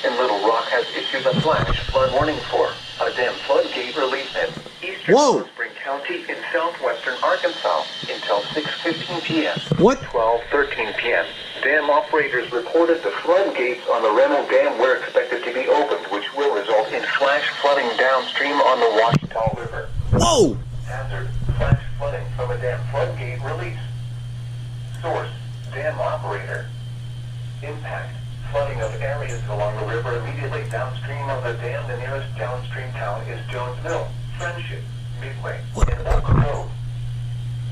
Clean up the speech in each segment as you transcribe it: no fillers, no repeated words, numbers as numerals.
in Little Rock has issued a flash flood warning for a dam floodgate release in eastern Spring County in southwestern Arkansas until 6:15 p.m. What? 12:13 p.m. Dam operators reported the floodgates on the Rennell Dam were expected to be opened, which will result in flash flooding downstream on the Washita River. Whoa! Hazard, flash flooding from a dam floodgate release. Source, dam operator. Impact, flooding of areas along the river immediately downstream of the dam. The nearest downstream town is Jones Mill, Friendship, Midway, and Oak Grove.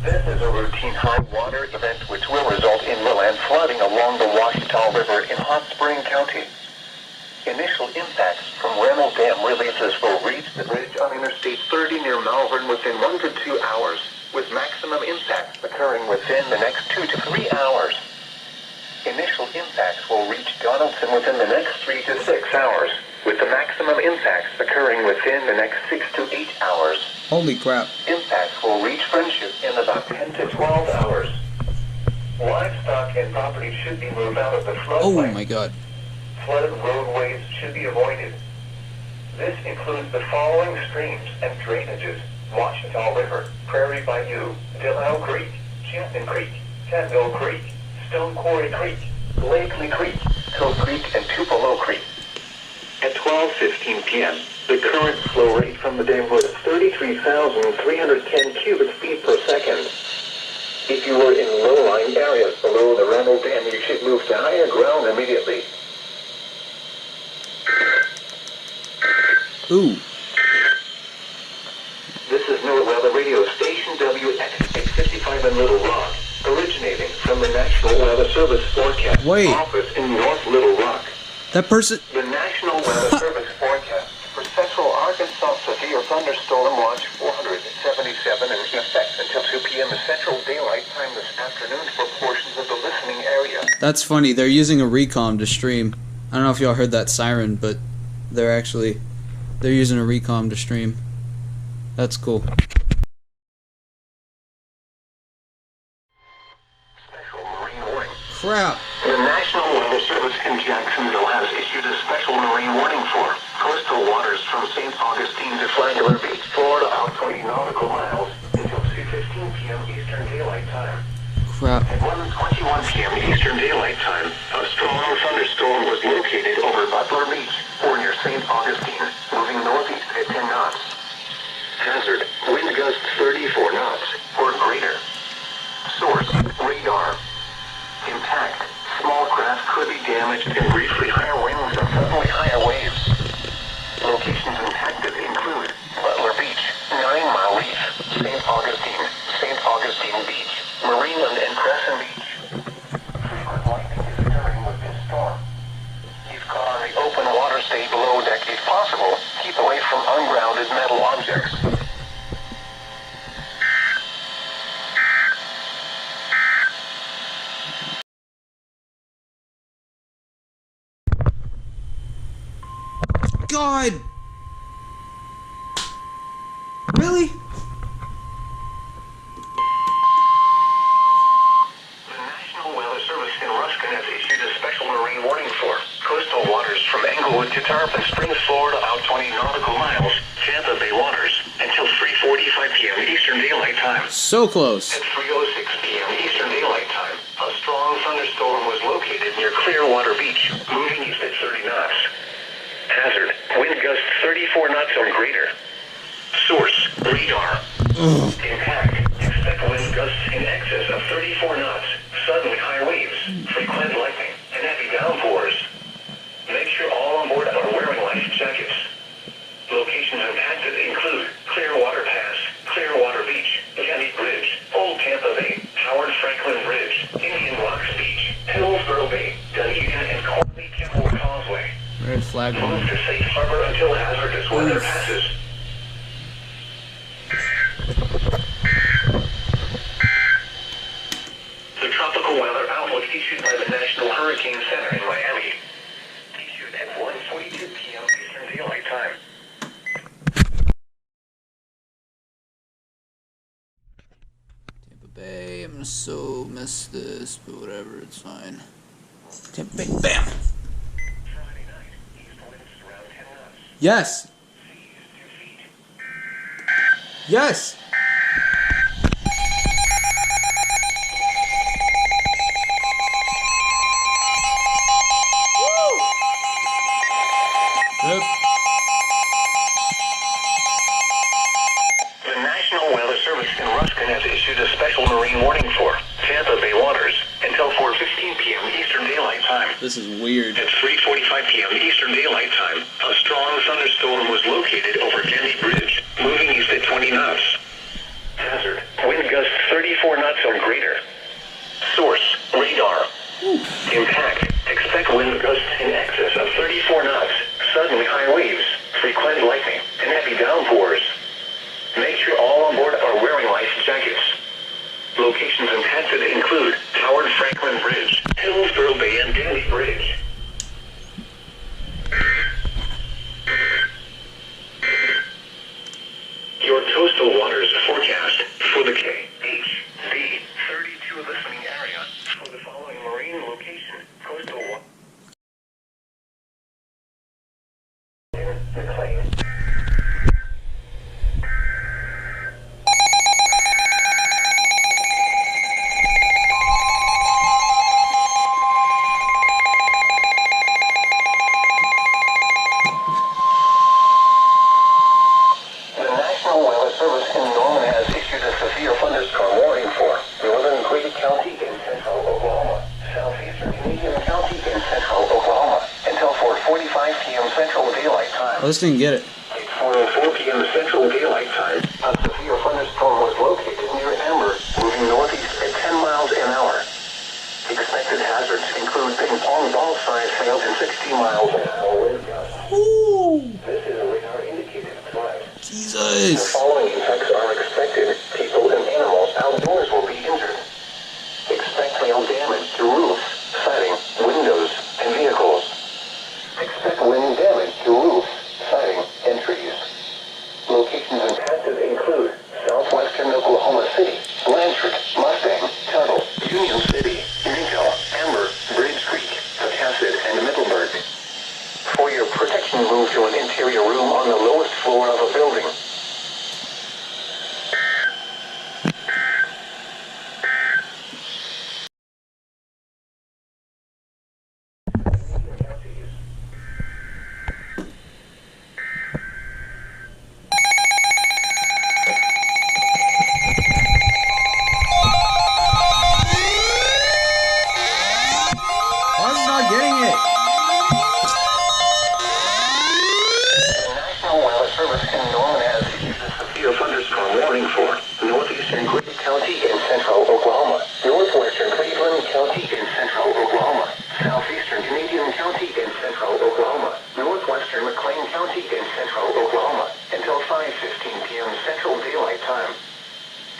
This is a routine high water event which will result in inland flooding along the Washita River in Hot Spring County. Initial impacts from Rennell Dam releases will reach the bridge on Interstate 30 near Malvern within 1 to 2 hours, with maximum impacts occurring within the next 2 to 3 hours. Initial impacts will reach Donaldson within the next 3 to 6 hours, with the maximum impacts occurring within the next 6 to 8 hours. Holy crap. Impacts will reach Friendship in about 10 to 12 hours. Livestock and property should be moved out of the floodplain. Oh my god. Flooded roadways should be avoided. This includes the following streams and drainages: Washita River, Prairie Bayou, Dillao Creek, Champton Creek, Tadville Creek, Stone Quarry Creek, Lakely Creek, Hill Creek, and Tupelo Creek. At 12:15 p.m., the current flow rate from the dam was 33,310 cubic feet per second. If you were in low-lying areas below the Rennell Dam, you should move to higher ground immediately. Ooh. This is NOAA Weather Radio Station WX855 in Little Rock, originating from the National Weather Service Forecast Office in North Little Rock. That person... The National Weather Service forecast for central Arkansas severe thunderstorm watch 477 in effect until 2 p.m. Central Daylight Time this afternoon for portions of the listening area. That's funny. They're using a recom to stream. I don't know if y'all heard that siren, but they're using a recom to stream. That's cool. Special marine warning. Crap. The National Weather Service in Jacksonville has issued a special marine warning for coastal waters from St. Augustine to Flagler Beach, Florida, out 20 nautical miles until 2:15 p.m. Eastern Daylight Time. Crap. At 1:21 p.m. Eastern Daylight Time, a strong thunderstorm was located over Butler Beach or near St. Augustine, moving northeast at 10 knots. Hazard, wind gusts 34 knots or greater. Source, radar. Impact, small craft could be damaged and briefly higher winds and suddenly higher waves. Locations impacted include Butler Beach, 9 Mile Reef, St. Augustine Beach, Marineland, and Crescent Beach. Frequent lightning is occurring with this storm. Keep caught on the open water, stay below deck if possible. Keep away from ungrounded metal objects. God! Really? The National Weather Service in Ruskin has issued a special marine warning for coastal waters from Englewood to Tarpon Springs, Florida, out 20 nautical miles, Tampa Bay waters, until 3:45 p.m. Eastern Daylight Time. So close. At 3:06 p.m. Eastern Daylight Time, a strong thunderstorm was located near Clearwater Beach, moving east at 30 knots. Hazard, wind gusts 34 knots or greater. Source, radar. Impact, expect wind gusts in excess of 34 knots, suddenly high waves, frequent lightning, and heavy downpours. Make sure all on board are wearing life jackets. Locations impacted include Clearwater Pass, Clearwater Beach, Kenny Bridge, Old Tampa Bay, Howard Franklin Bridge, Indian Rocks Beach, Hillsborough Bay, Dunedin, and Corley Temple Causeway. Red flag. Move to safe harbor until hazardous weather passes. The tropical weather outlook issued by the National Hurricane Center in Miami. Issued at 1:42 p.m. Eastern Daylight Time. Tampa Bay, I'm gonna so miss this, but whatever, it's fine. Tampa Bay, bam! Friday night, Yes. Yes. Yep. The National Weather Service in Ruskin has issued a special marine warning for Tampa Bay waters until 4:15 p.m. Eastern Daylight Time. This is weird. At 3:45 p.m. Eastern Daylight Time, a strong thunderstorm was located over Denny Bridge, moving east at 20 knots. Hazard: wind gusts 34 knots or greater. Source: radar. Impact: expect wind gusts in excess of 34 knots, suddenly high waves, frequent lightning, and heavy downpours. Make sure all on board are wearing life jackets. Locations impacted include Howard Franklin Bridge, Hillsborough Bay, and Denny Bridge. Your coastal waters forecast for the KHD 32 listening area for the following marine location. Coastal water. The National Weather Service in Norman has issued a severe thunderstorm warning for northern Grady County in central Oklahoma, southeastern Canadian County in central Oklahoma, until 4:45 p.m. Central Daylight Time. Let's didn't get it. At 4:04 p.m. Central Daylight Time, a severe thunderstorm was located near Amber, moving northeast at 10 miles an hour. Expected hazards include ping-pong ball-sized hail and 60 miles an hour wind gusts. This is a radar-indicated threat. The Jesus. following effects are expected. People and animals outdoors will be injured. Expect hail damage to roofs, siding, windows, and vehicles. Expect wind damage to roofs, siding, and trees. Locations impacted include southwestern Oklahoma City, Blanchard, Mustang, Tuttle, Union City, Nico, Amber, Bridge Creek, Pawcasset, and Middleburg. For your protection, move to an interior room on the lowest floor of a building. Why is it not getting it? The National Weather Service in Norman has issued a severe thunderstorm warning for northeastern Grady County in central Oklahoma, northwestern Cleveland County in central Oklahoma, southeastern Canadian County in central Oklahoma, northwestern McLean County in central Oklahoma, until 5:15 p.m. Central Daylight Time.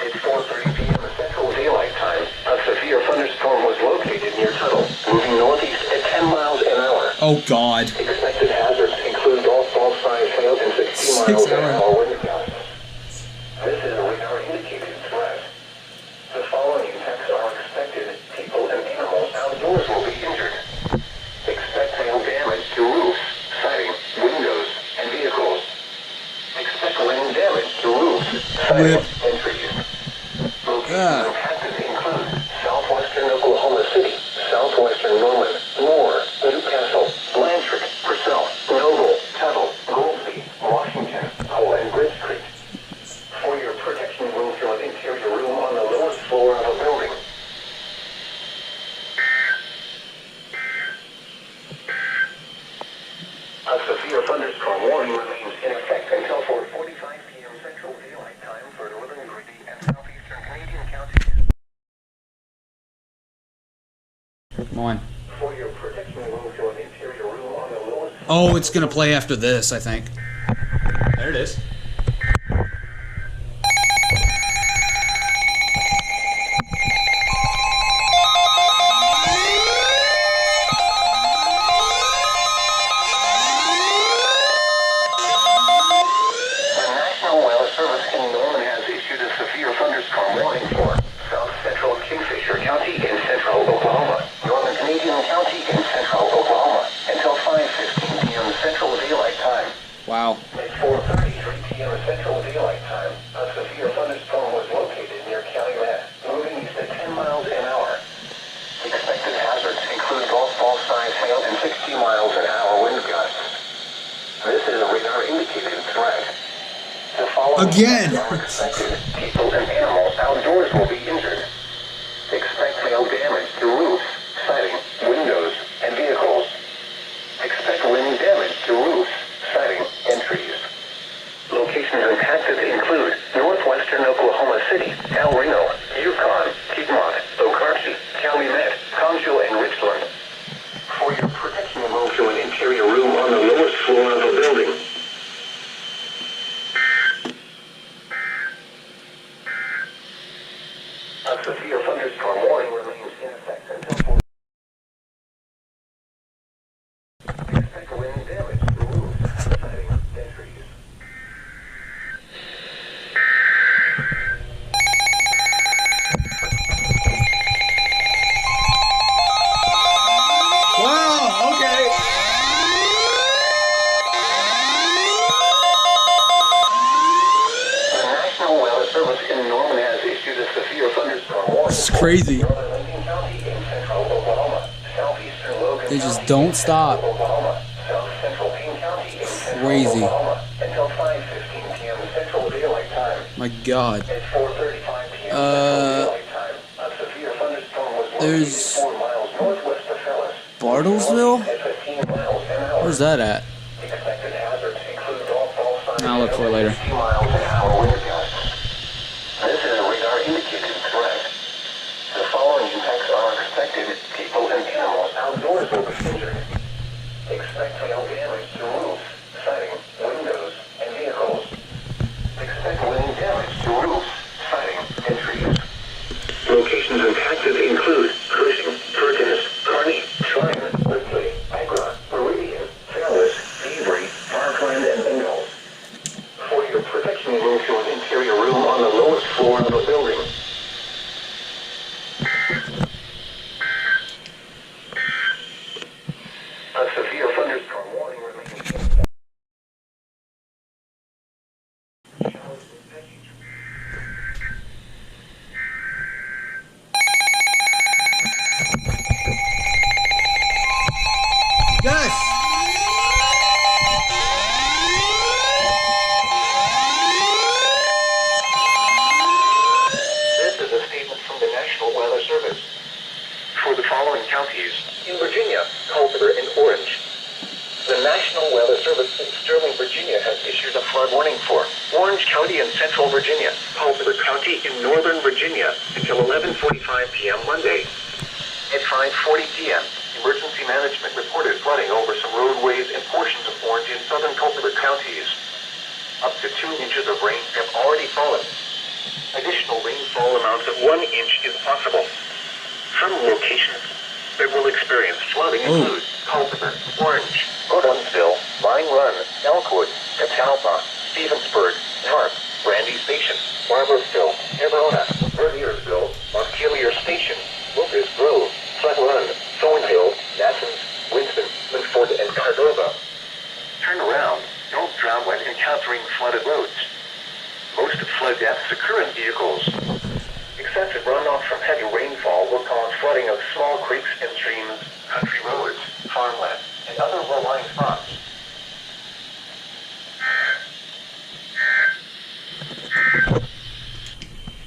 At 4:30 p.m. Central Daylight Time, a severe thunderstorm was located near Tuttle, moving northeast at 10 miles an hour. Oh God. Expected hazards include golf-ball-sized hail and 60 miles an hour wind gusts. This is a radar-indicated threat. The following effects are expected. People and animals outdoors will be injured. Expect hail damage to roofs, siding, windows, and vehicles. Expect wind damage to roofs, siding, and trees. Locations impacted include southwestern Oklahoma City, southwestern Norman, Moore, Newcastle, Blanchard, Purcell, Noble, Tuttle, Goldsby, Washington, Hull, and Bridge Creek. For your protection, move to an interior room on the lowest floor of a building. A severe thunderstorm warning remains in effect until 4:45 p.m. Central Daylight Time for northern Grady and southeastern Canadian counties. Come on. For your protection, move to an interior room on the lowest. Oh, it's gonna play after this, I think. There it is. The National Weather Service in Norman has issued a severe thunderstorm warning for south central Kingfisher County in central Oklahoma, northern Canadian County in central Oklahoma, until 5:15 p.m. Central Daylight Time. Wow. At 4:33 p.m. Central Daylight Time, a severe thunderstorm was located near Calumet, moving east at 10 miles an hour. Expected hazards include golf ball-sized hail and 60 miles an hour wind gusts. This is a radar-indicated threat. The following Again. are expected. People and animals outdoors will be injured. Expect hail damage to roofs, siding, windows, and vehicles. Expect wind damage to roofs, siding, and trees. Locations impacted include northwestern Oklahoma City, El Reno, Yukon, Piedmont, Okarche, Calumet, Concho, and Richland. For your protection, move to an interior room on the lowest floor of the building. A severe thunderstorm warning remains in effect until 4. Expect wind damage to roofs, siding, and trees. Wow, okay. The National Weather Service in Norman has issued a severe thunderstorm warning. This is crazy. Northern Lincoln County in central Oklahoma, southeastern Logan They just County don't in stop. central Oklahoma, south central Payne County in central Crazy. Oklahoma until 5:15 p.m. Central Daylight Time. My God. At 4:35 p.m. Central Daylight Time, a severe thunderstorm was located There's 4 miles northwest of Phyllis. Bartlesville? At 15 miles an hour. Where's that at? Expected hazards include golf ball-sized I'll look for it later. 60 miles an hour wind gusts. This is a radar-indicated threat. The following impacts are expected. People and animals outdoors will be injured. Expect hail damage to roofs, siding, windows, and vehicles. Expect wind damage to roofs, siding, and trees. Locations impacted include Cushing, Perkins, Kearney, Shrine, Ripley, Agra, Meridian, Phyllis, Beavery, Parkland, and Ingalls. For your protection, move to an interior room on the lowest floor of the building. A severe thunderstorm warning remains in effect. Yes! This is a statement from the National Weather Service. For the following counties, in Virginia, Culpeper, and Orange, the National Weather Service in Sterling, Virginia has issued a flood warning for Orange County in Central Virginia, Culpeper County in Northern Virginia until 11:45 p.m. Monday. At 5:40 p.m., emergency management reported flooding over some roadways and portions of Orange and southern Culpeper counties. Up to 2 inches of rain have already fallen. Additional rainfall amounts of 1 inch is possible. Some locations that will experience flooding include Culpeper, Orange, Gordonsville, Vine Run, Elkwood, Catalpa, Stevensburg, North, Brandy Station, Barbersville, Everona, Verdiersville, Montpelier Station, Lucas Grove, Flood Run, Thornhill, Nassans, Winston, Linford, and Cardova. Turn around. Don't drown when encountering flooded roads. Most flood deaths occur in vehicles. Excessive runoff from heavy rainfall will cause flooding of small creeks and streams, country roads, farmland, and other low-lying spots.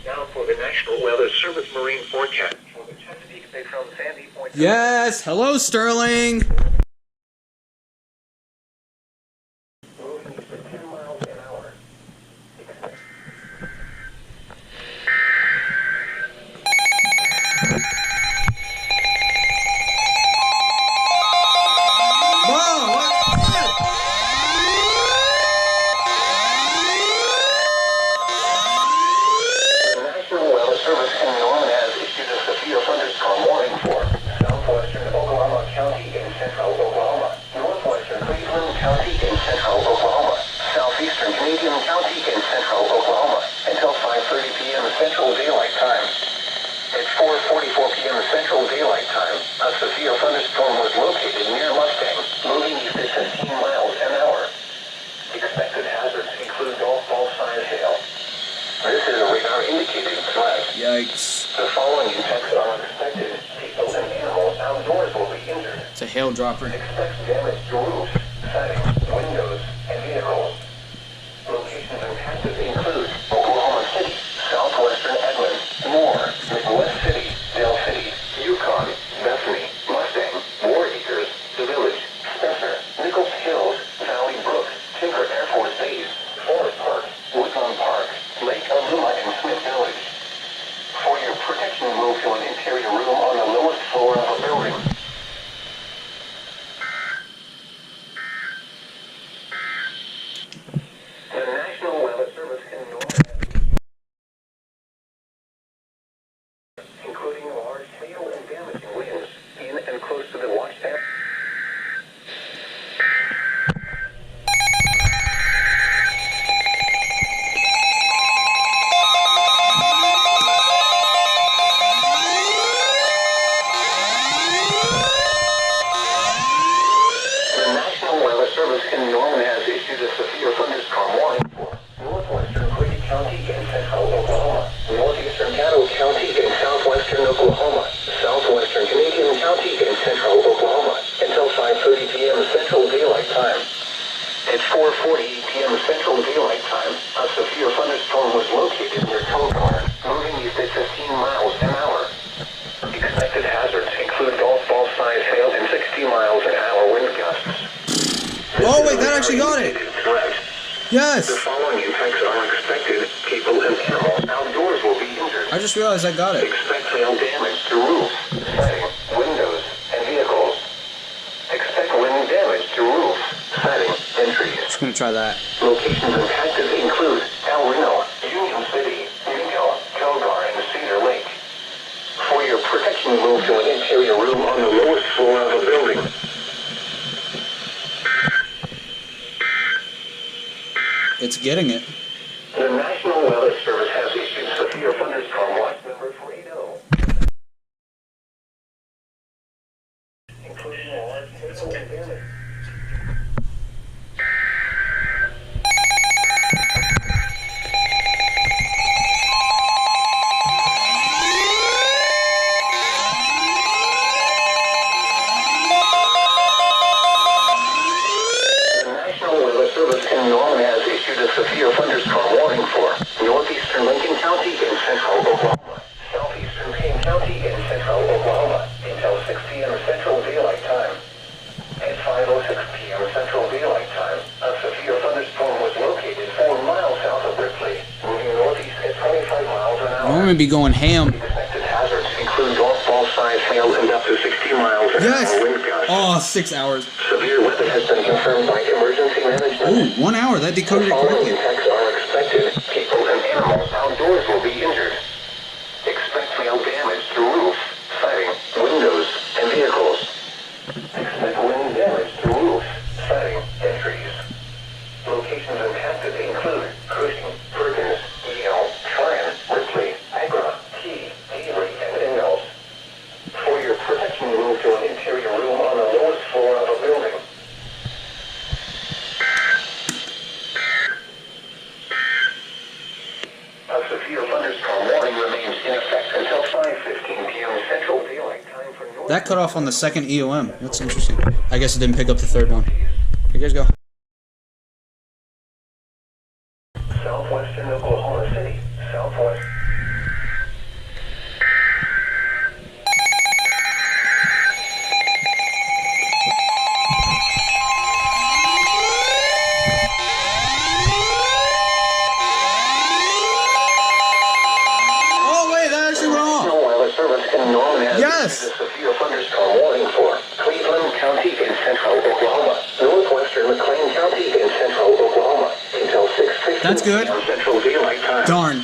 Now for the National Weather Service Marine Forecast. For the Chesapeake Bay from Sandy Point. Yes! Hello, Sterling! Moving east at 10 miles an hour. Whoa! What? The National Weather Service in Norman has issued a severe thunderstorm warning for southwestern Oklahoma County in central Oklahoma, northwestern Cleveland County in central Oklahoma, southeastern Canadian County in central Oklahoma until 5:30 p.m. Central Daylight Time. At 4:44 p.m. Central Daylight Time, a severe thunderstorm was located near Mustang, moving east at 15 miles an hour. indicated threat. Yikes. The following impacts are expected. People and animals outdoors will be injured. It's a hail dropper. Expect damage to roofs, settings, windows, and vehicles. Locations impacted include Oklahoma City, southwestern Edmond, Moore, Midwest City, Dell City, Yukon, Bethany, Mustang, War Acres, The Village, Spencer, Nichols Hills, Valley Brook, Tinker Air Force Base, Forest Park, Woodlawn Park, Lake Aluma, and Smith Village. For your protection, move to an interior room on the lowest floor of a building. The National Weather Service can including large hail and damaging winds in and close to the watch area. The National Weather Service in Norman has issued a severe thunderstorm warning for northwestern Quiggy County and central Oklahoma, northeastern Caddo County and southwestern Oklahoma, southwestern Canadian County and central Oklahoma, until 5:30 p.m. Central Daylight Time. At 4:40 p.m. Central Daylight Time, a severe thunderstorm was located near Colgar, moving east at 15 miles an hour. Expected hazards include golf ball size hail and 60 miles an hour wind gusts. Oh, wait, that actually got it. Threat. Yes. The following impacts are expected. People and animals outdoors will be injured. I just realized I got it. Expect hail damage to roofs, setting, windows, and vehicles. Expect wind damage to roofs, setting, and trees. Just gonna try that. Locations impacted include El Reno, Union City, Unico, Colgar, and Cedar Lake. For your protection, move to an interior room on the lowest floor of a building. It's getting it. The National Weather Service has issued severe thunderstorm watch number 40, including large hail and damage. The National Weather Service in Norman has issued a severe thunderstorm warning for northeastern Lincoln County and central Oklahoma, southeastern Payne County and central Oklahoma until 6 p.m. Central Daylight Time. At 5:06 p.m. Central Daylight Time, a severe thunderstorm was located 4 miles south of Ripley, moving northeast at 25 miles an hour. I'm gonna be going ham. Expected hazards include golf ball size hail and up to 60 miles an Yes. hour wind gusts. Oh, 6 hours. Severe weather has been confirmed by emergency management. Ooh, 1 hour. That decoded it The following correctly. impacts are expected. People and animals outdoors will be injured. Expect hail damage to roofs, siding, windows, and vehicles. Expect wind damage to roofs, siding, and trees. Locations impacted include Cushing, Perkins, Yale, Tryon, Ripley, Agra, Key, Healy, and Ingalls. For your protection, move to an interior room on the lowest floor of a building. A severe thunderstorm warning remains in effect until 5:15 p.m. Central Daylight Time for North. That cut off on the second EOM. That's interesting. I guess it didn't pick up the third one. Here you guys go. Southwestern Oklahoma City, southwest. Oh, wait, that actually went off. National Weather Service in Norman has Yes. issued a severe thunderstorm warning for Cleveland County in central Oklahoma, northwestern McLean County in central Oklahoma until 6:15 That's good. p.m. Central Daylight Time. Darn.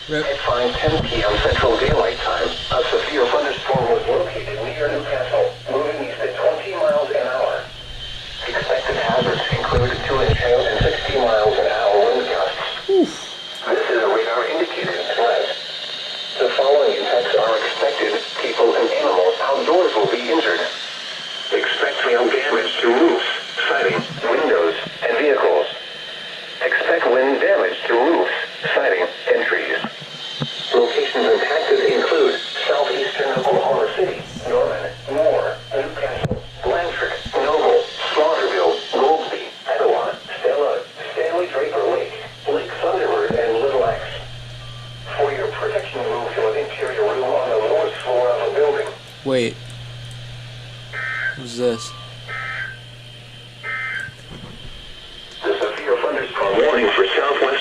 At 5:10 p.m. Central Daylight Time, a severe thunderstorm was located near Newcastle, moving east at 20 miles an hour. Expected hazards include 2-inch hail and 60 miles an hour wind gusts. Oof. This is a radar indicated threat. The following impacts are expected. People and animals outdoors will be injured. Expect hail damage to roofs, siding, windows, and vehicles. Expect wind damage to roofs, siding, and trees.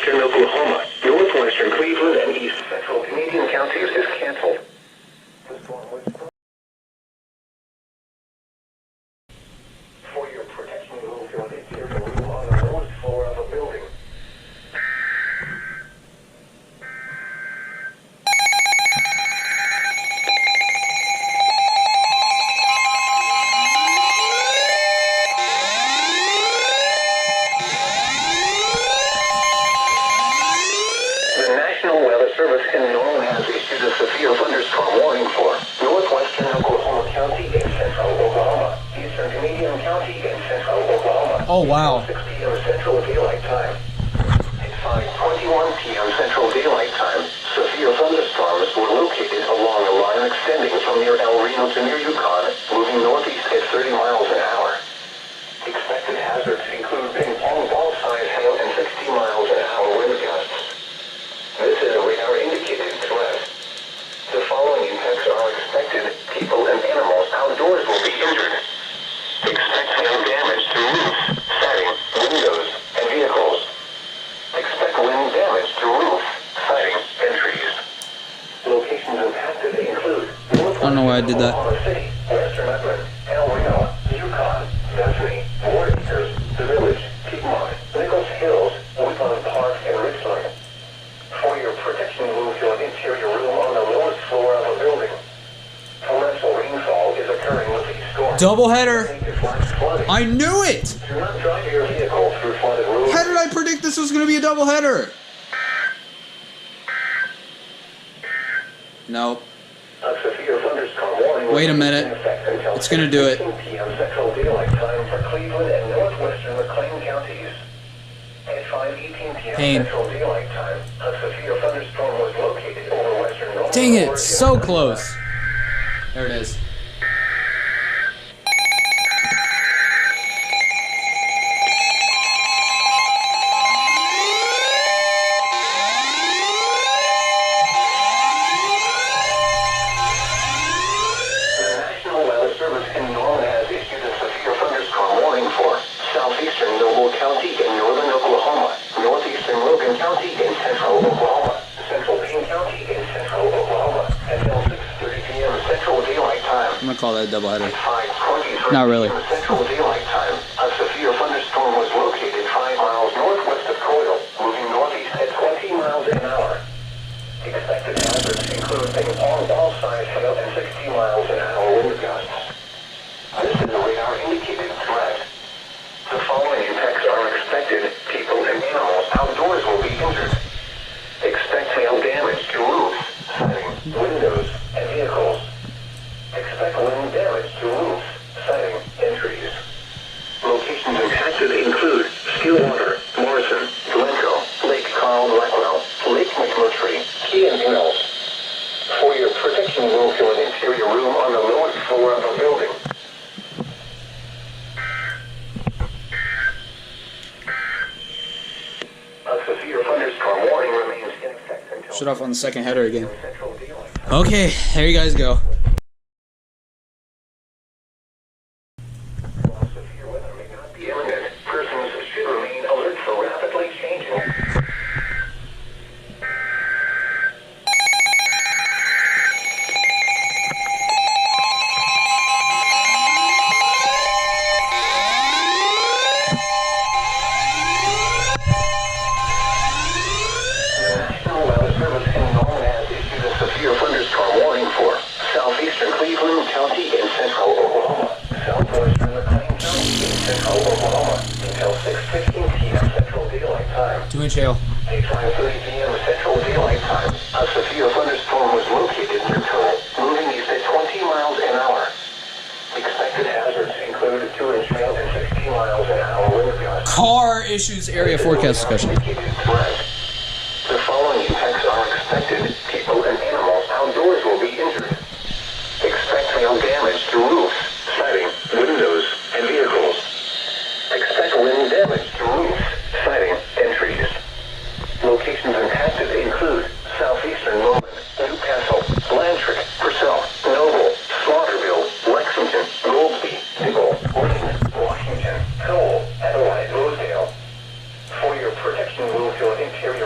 southeastern Oklahoma, northwestern Cleveland, and east central Canadian counties is canceled. The storm was for your protection, you move to an interior room on the lowest floor of a building. The National Weather Service in Norman has issued a severe thunderstorm warning for northwestern Oklahoma County and central Oklahoma, eastern Canadian County and central Oklahoma. Oh, wow. 6 p.m. Central Daylight Time. At 5:21 p.m. Central Daylight Time, severe thunderstorms were located along a line extending from near El Reno to near Yukon, moving northeast at 30 miles an hour. Expected hazards include ping-pong ball-sized hail and 60 miles an hour wind gusts. This is a radar-indicated threat. The following impacts are expected. People and animals outdoors will be injured. Expect hail damage to roofs, siding, windows, and vehicles. Expect wind damage to roofs, siding, and trees. Locations impacted include I don't know why I did that. Oklahoma City, Western Upland, El Reno, Yukon, Bethany, Warriors, The Village, Piedmont, Nichols Hills, Woodland Park, and Richland. For your protection, move to an interior room on the lowest floor of a building. Torrential rainfall is occurring with these storms. Doubleheader. Flooding. I knew it! Do not drive your vehicle through flooded roads. How did I predict this was going to be a doubleheader? No. A severe thunderstorm warning Wait a will be minute. in effect until It's gonna do it. 6:15 p.m. Central Daylight Time for Cleveland and northwestern McLean counties. At 5:18 p.m. Pain. Central Daylight Time, a severe thunderstorm was located over western North Dang it, Oregon. so close. There it is. The National Weather Service in Norman has issued a severe thunderstorm warning for southeastern Noble County in northern Oklahoma, northeastern Logan County in central Oklahoma, central Payne County in central Oklahoma, until 6:30 p.m. Central Daylight Time. I'm going to call that a doubleheader. At 5:23 Not really. p.m. Central Daylight Time, a severe thunderstorm was located 5 miles northwest of Coyle, moving northeast at 20 miles an hour. Expected hazards include ping-pong ball-sized hail and 60 miles an hour wind gusts. This is a radar-indicated threat. The following impacts are expected. People and animals outdoors will be injured. Expect hail damage to roofs, siding, windows, and vehicles. Expect wind damage to roofs, siding, and trees. Locations impacted include Stillwater, Morrison, Glencoe, Lake Carl Blackwell, Lake McMurtry, Key and Mills. For your protection, move to an interior room on the lowest floor of a building. A severe thunderstorm warning remains in effect until Shut off on the second header again. Central Daylight. Okay, there you guys go. While severe weather may not be imminent, persons should remain alert for rapidly changing. The National Weather Service in Norman has issued a severe thunderstorm warning for southeastern Cleveland County in central Oklahoma, southwestern McLean County in central Oklahoma, until 6:15 p.m. Central Daylight Time. 2-inch hail. At 5:30 p.m. Central Daylight Time, a severe thunderstorm was located near Coyle, moving east at 20 miles an hour. Expected hazards include 2-inch hail and 60 miles an hour wind gusts. Car issues area forecast discussion. Indicated threat. The following impacts are expected. People and animals outdoors will be injured. Expect hail damage to roofs, siding, windows, and vehicles. Expect wind damage to roofs, siding, and trees. Locations impacted include southeastern Norman, Newcastle, Blanchard, Purcell, Noble, Slaughterville, Lexington, Goldsby, Diggle, Lane, Washington, Cole, Adelaide, Rosedale. For your protection, move to an interior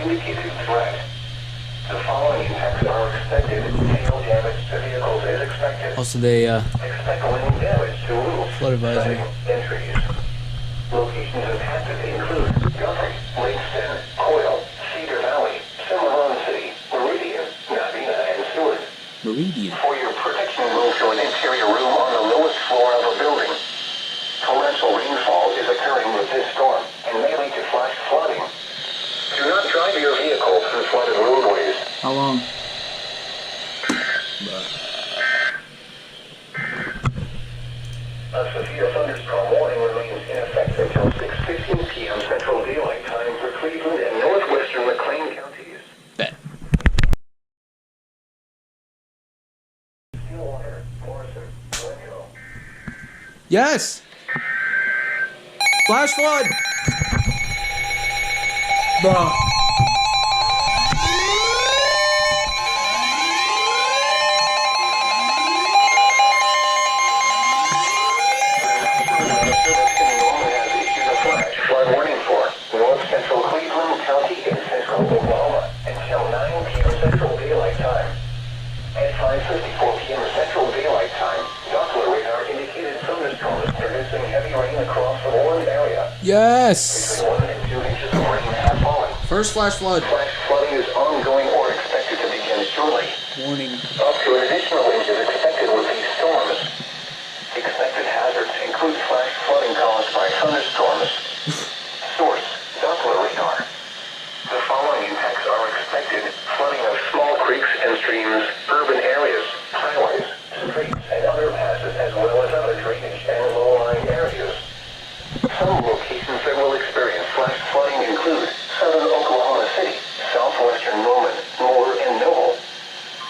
indicated threat. The following impacts are expected. Hail damage to vehicles is expected. Also, they Expect wind damage to roofs, flood advisory. and trees. Locations impacted include Guthrie, Lakeston, Coyle, Cedar Valley, Cimarron City, Meridian, Nabina, and Seward. Meridian. For your protection, move to an interior room on the lowest floor of a building. Torrential rainfall is occurring with this storm and may lead to flash flooding. Do not drive your vehicle through flooded roadways. How long? A severe thunderstorm warning remains in effect until 6:15 p.m. Central Daylight Time for Cleveland and northwestern McLean counties. Bet. Stillwater, Morrison, Glencoe. Yes! Flash flood! Bruh. Flood warning for north central Cleveland County and central Oklahoma until 9 p.m. Central Daylight Time. At 5:54 p.m. Central Daylight Time, Doppler radar indicated thunderstorms producing heavy rain across the warned area. Yes! Between 1 and 2 inches of rain have fallen. First flash flood. Flash flooding is ongoing or expected to begin shortly. Warning. Up to an additional inch is expected with these storms. Expected hazards include flash flooding caused by thunderstorms. Source, Doppler radar. The following impacts are expected. Flooding of small creeks and streams, urban areas, highways, streets, and underpasses, as well as other drainage and low-lying areas. Some locations that will experience flash flooding include southern Oklahoma City, southwestern Norman, Moore, and Noble.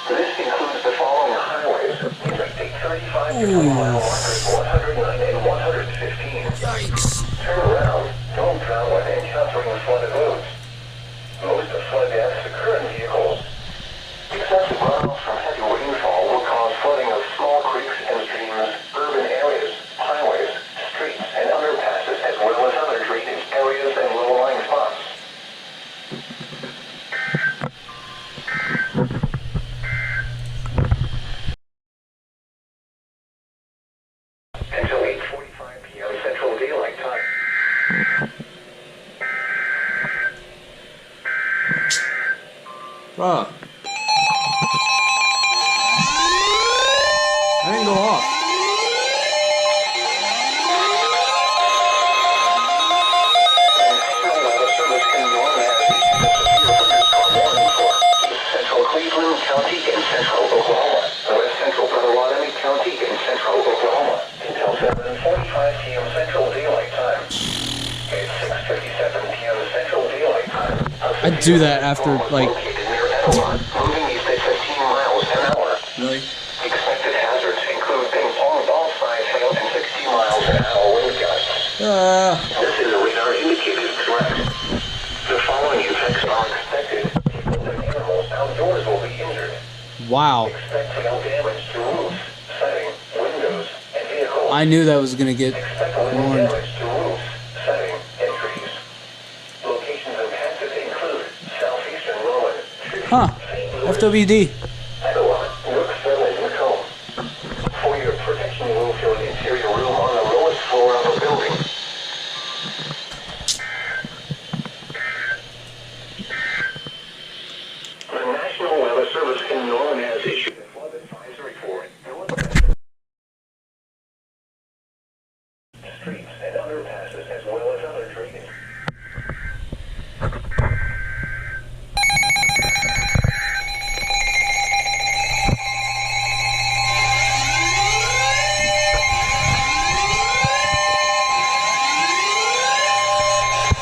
This includes the following highways: Interstate 35 between mile markers 109 and 115. Yikes. Turn around. Don't drown when encountering flooded roads. Most of flood deaths occur in vehicles. Excessive runoff from heavy rainfall will cause flooding of small creeks and streams, urban areas, highways, streets, and underpasses, as well as other drainage areas and low-lying spots. Until 8:45 p.m. Central Daylight Time. Bruh. I didn't go off. Central Cleveland County in central Oklahoma, west central Potawatomi County in central Oklahoma, until 7:45 p.m. Central Daylight Time. At 6:57 p.m. Central Daylight Time. I'd do that after, like... Moving east at 15 miles an hour. Really? Expected hazards include ping-pong ball size hail and 60 miles an hour wind gusts. This is a radar-indicated threat. The following effects are expected. People and animals outdoors will be injured. Wow. Expect hail damage to roofs, setting, windows, and vehicles. I knew that was gonna get Expect wind warned. damage to roofs, setting, and trees. Locations impacted include southeastern Rowan, Huh. FWD. Iowa, Brooksville, and Macomb. For your protection, move to an interior room on the lowest floor of a building. The National Weather Service in Norman has issued a flood advisory for northwestern streets and underpasses, as well as other drainage.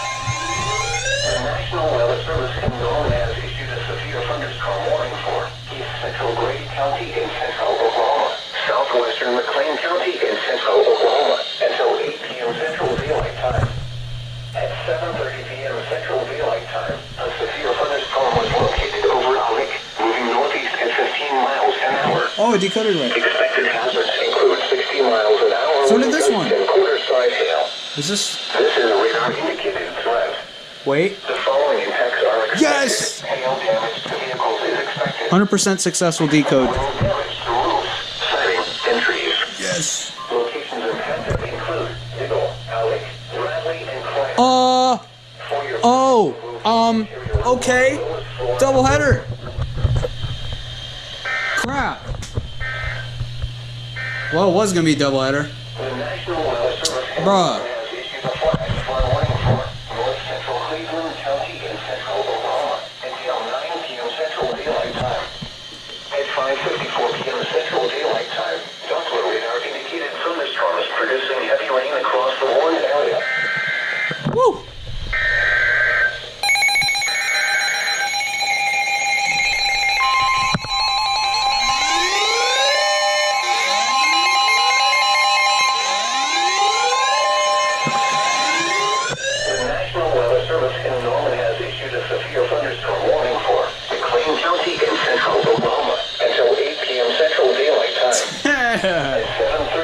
The National Weather Service in Norman has issued a severe thunderstorm warning for east central Grady County in central Oklahoma, southwestern McLean County in central Oklahoma, until 8 p.m. Central Daylight Time. At 7:30 p.m. Central Daylight Time, a severe thunderstorm was located over a lake, moving northeast at 15 miles an hour. Oh, it decoded right. Expected hazards include 60 miles an hour So did this wind one. gusts and quarter-size hail. Is this... This is a radar-indicated threat. Wait. The following impacts are Yes! Hail damage to vehicles is expected. 100% successful decode. Wind damage to roofs, siding, and trees. Yes. Locations impacted include Diggle, Alec, Bradley, and Clay. Okay. Doubleheader. Crap. Well, it was gonna be a doubleheader. The National Weather Service Bruh. has issued a flash flood warning for north central Cleveland County and central Oklahoma until 9 p.m. Central Daylight Time. At 5:54 p.m. Central Daylight Time, Doppler radar indicated thunderstorms producing heavy rain across the warned area. Woo! The National Weather Service in Norman has issued a severe thunderstorm warning for McLean County and central Oklahoma until 8 p.m. Central Daylight Time. At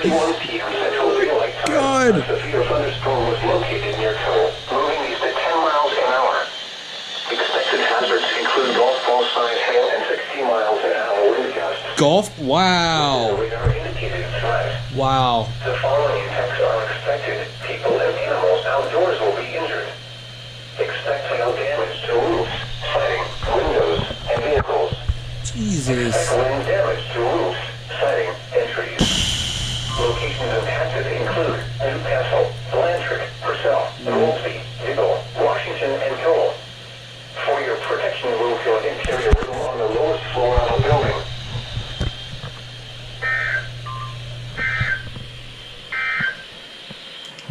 7:31 p.m. Central Daylight Time, Good. a severe thunderstorm was located near Cole, moving east at 10 miles an hour. Expected hazards include golf ball size hail and 60 miles an hour wind gusts. Golf? The Wow. radar indicated threat. Wow. The following effects are expected. People and animals outdoors will be injured. Expect hail damage to roofs, siding, windows, and vehicles. Jesus. Expect wind damage to roofs, siding, and trees. Locations impacted include Newcastle, Blanchard, Purcell, Woolsey, Diggle, Washington, and Cole. For your protection, move to an interior room on the lowest floor of a building.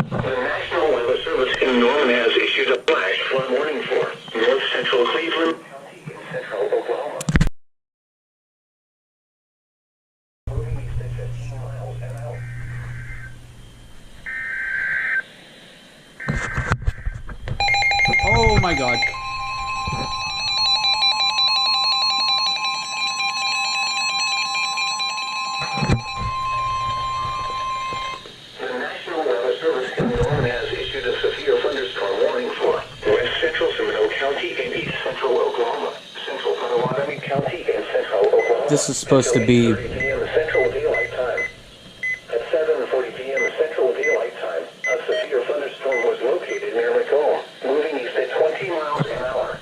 The National Weather Service in Norman has issued a flash flood warning for north central Cleveland County and central Oklahoma. Moving east at 15 miles an hour. Oh my god. The National Weather Service in Norman has issued a severe thunderstorm warning for west central Seminole County and east central Oklahoma, central Potawatomi County and central Oklahoma. This is supposed to be- Until 8:30 p.m. Central Daylight Time. At 7:40 p.m. Central Daylight Time, a severe thunderstorm was located near Macomb, moving east at 20 miles an hour.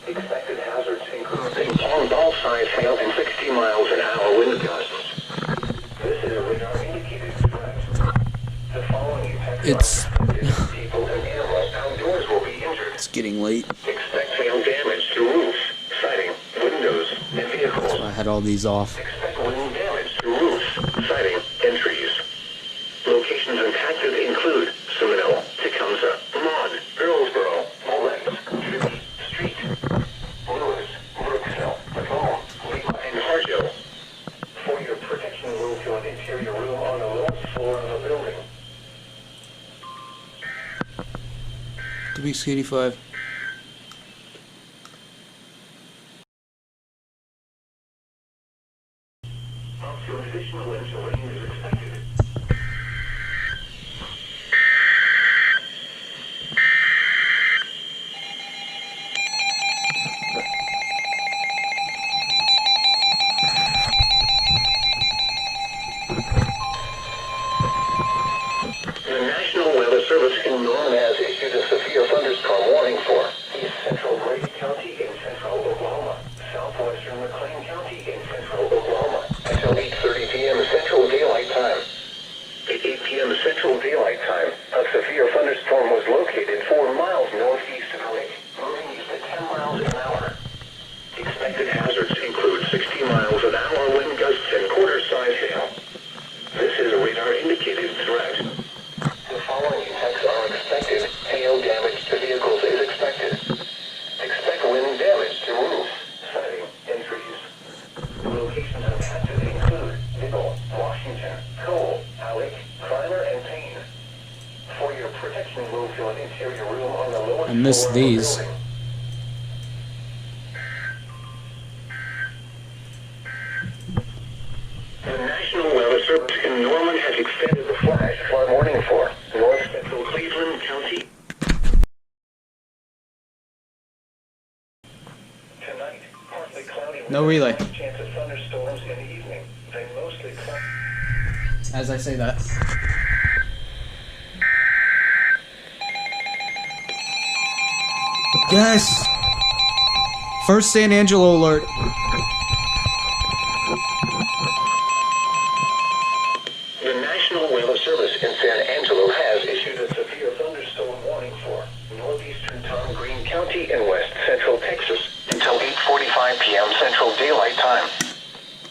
Expected hazards include ping-pong ball-sized hail and 60 miles an hour wind gusts. This is a radar-indicated threat. The following effects It's- are expected. People and animals outdoors will be injured. It's getting late. Expect hail damage to roofs, siding, windows, and vehicles. I had all these off. Expect wind damage to roofs, siding, and trees. Locations impacted include Seminole, Tecumseh, Maud, Earlsboro, Mullins, Tribby, Street, Lewis, Brooksville, Macomb, Lima, and Harjo. For your protection, move to an interior room on the lowest floor of a building. WX85. Also, additional winds and rain is expected. The National Weather Service in Norman has issued a severe thunderstorm warning for east central Grady County in central Oklahoma, southwestern McLean County in central Oklahoma, until 8:30 p.m. Central Daylight Time. At 8 p.m. Central Daylight Time, a severe thunderstorm was located 4 miles northeast of Lake, moving east at 10 miles an hour. Expected hazards include 60 miles an hour wind gusts and quarter-size hail. This is a radar-indicated threat. The following effects are expected. Hail damage to vehicles is expected. Expect wind damage to roofs, siding, and trees. Locations impacted include Diggle, Washington, Cole, Alec, Clymer, and Payne. For your protection, move to an interior room on the lowest I missed floor of the these. building. The National Weather Service in Norman has extended the flash flood warning for north central Cleveland County No relay. Chance of thunderstorms in the evening. They mostly As I say that. Yes! First San Angelo alert. The National Weather Service in San Angelo has issued a severe thunderstorm warning for northeastern Tom Green County and west central Texas until 8:45 p.m. Central Daylight Time.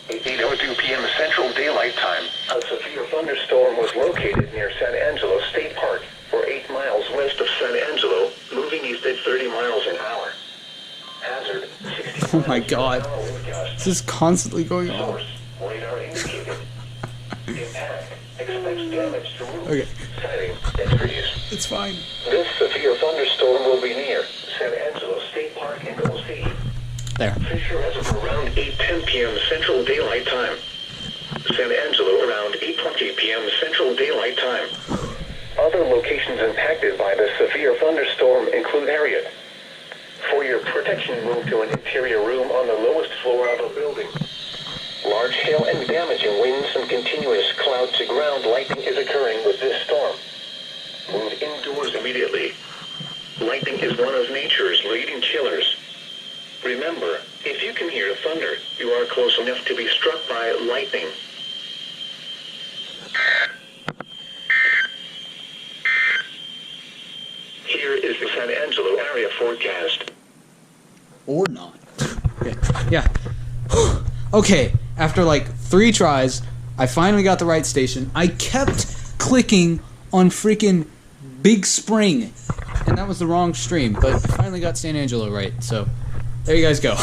8:02 p.m. Central Daylight Time, a severe thunderstorm was located near San Angelo State Park, or 8 miles west of San Angelo, moving east at 30 miles an hour. Hazard, 60 Oh my god. This is constantly going on. Source, radar indicated. Impact, expects damage to roofs, Okay. siding, and trees. It's fine. This severe thunderstorm will be near San Angelo State Park and O.C. There. Fisher Reservoir around 8:10 p.m. Central Daylight Time. San Angelo around 8:20 p.m. Central Daylight Time. Other locations impacted by the severe thunderstorm include Harriet. For your protection, move to an interior room on the lowest floor of a building. Large hail and damaging winds and continuous cloud-to-ground lightning is occurring with this storm. Move indoors immediately. Lightning is one of nature's leading killers. Remember, if you can hear thunder, you are close enough to be struck by lightning. Here is the San Angelo area forecast. Or not. Okay. Yeah. Okay. After like 3 tries, I finally got the right station. I kept clicking on freaking Big Spring, and that was the wrong stream, but I finally got San Angelo right, so there you guys go.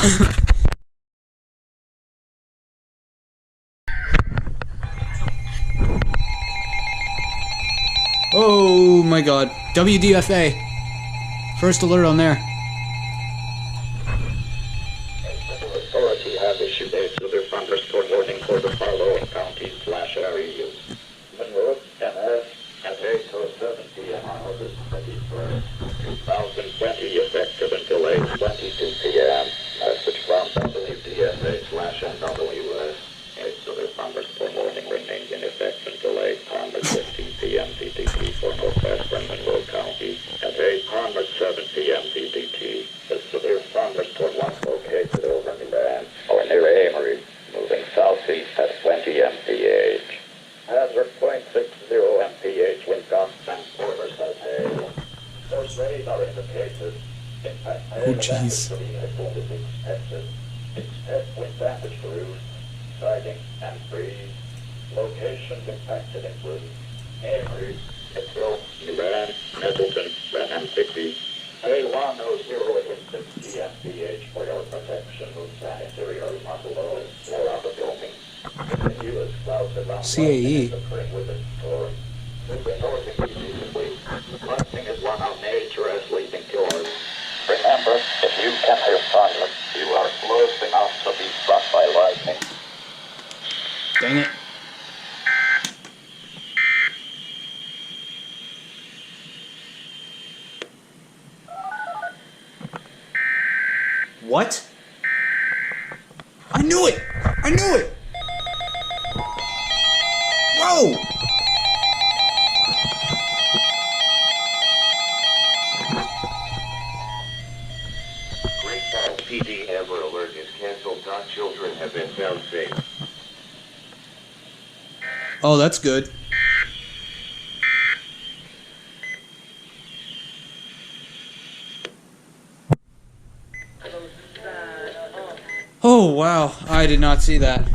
Oh my god. WDFA. First alert on there. Authority have issued a severe thunderstorm warning for the following counties / areas. Monroe, MS, at 8:07 p.m. on August 21st, 2020, effective until 8:22 p.m. Message from WDFA/NWS. A severe thunderstorm warning remains in effect until 8:15 p.m. DDT for northwestern Monroe County. At 8:07 p.m. DDT, the severe thunderstorm was located over Milan or near Amory, moving southeast at 20 mph. Hazard 0.60 mph wind gusts and quarters as hail. Those radar indicated impact hail damage to vehicle is expected. Expect wind damage to roofs, siding, and trees. Locations impacted include Amory, Pittsville, Milan, Nettleton, and Bigby. A100 within 60 mph for your protection. Move sanitary or muffle and floor out the building. Continuous clouds around CAE. occurring with the storm. Moving north immediately. Lightning is one of nature's leading killers. Remember, if you can hear thunder, you are close enough to be struck by lightning. Dang it. What? I knew it! I knew it! Whoa! Great Falls PD Amber Alert is canceled. Children have been found safe. Oh, that's good. Oh, wow. I did not see that.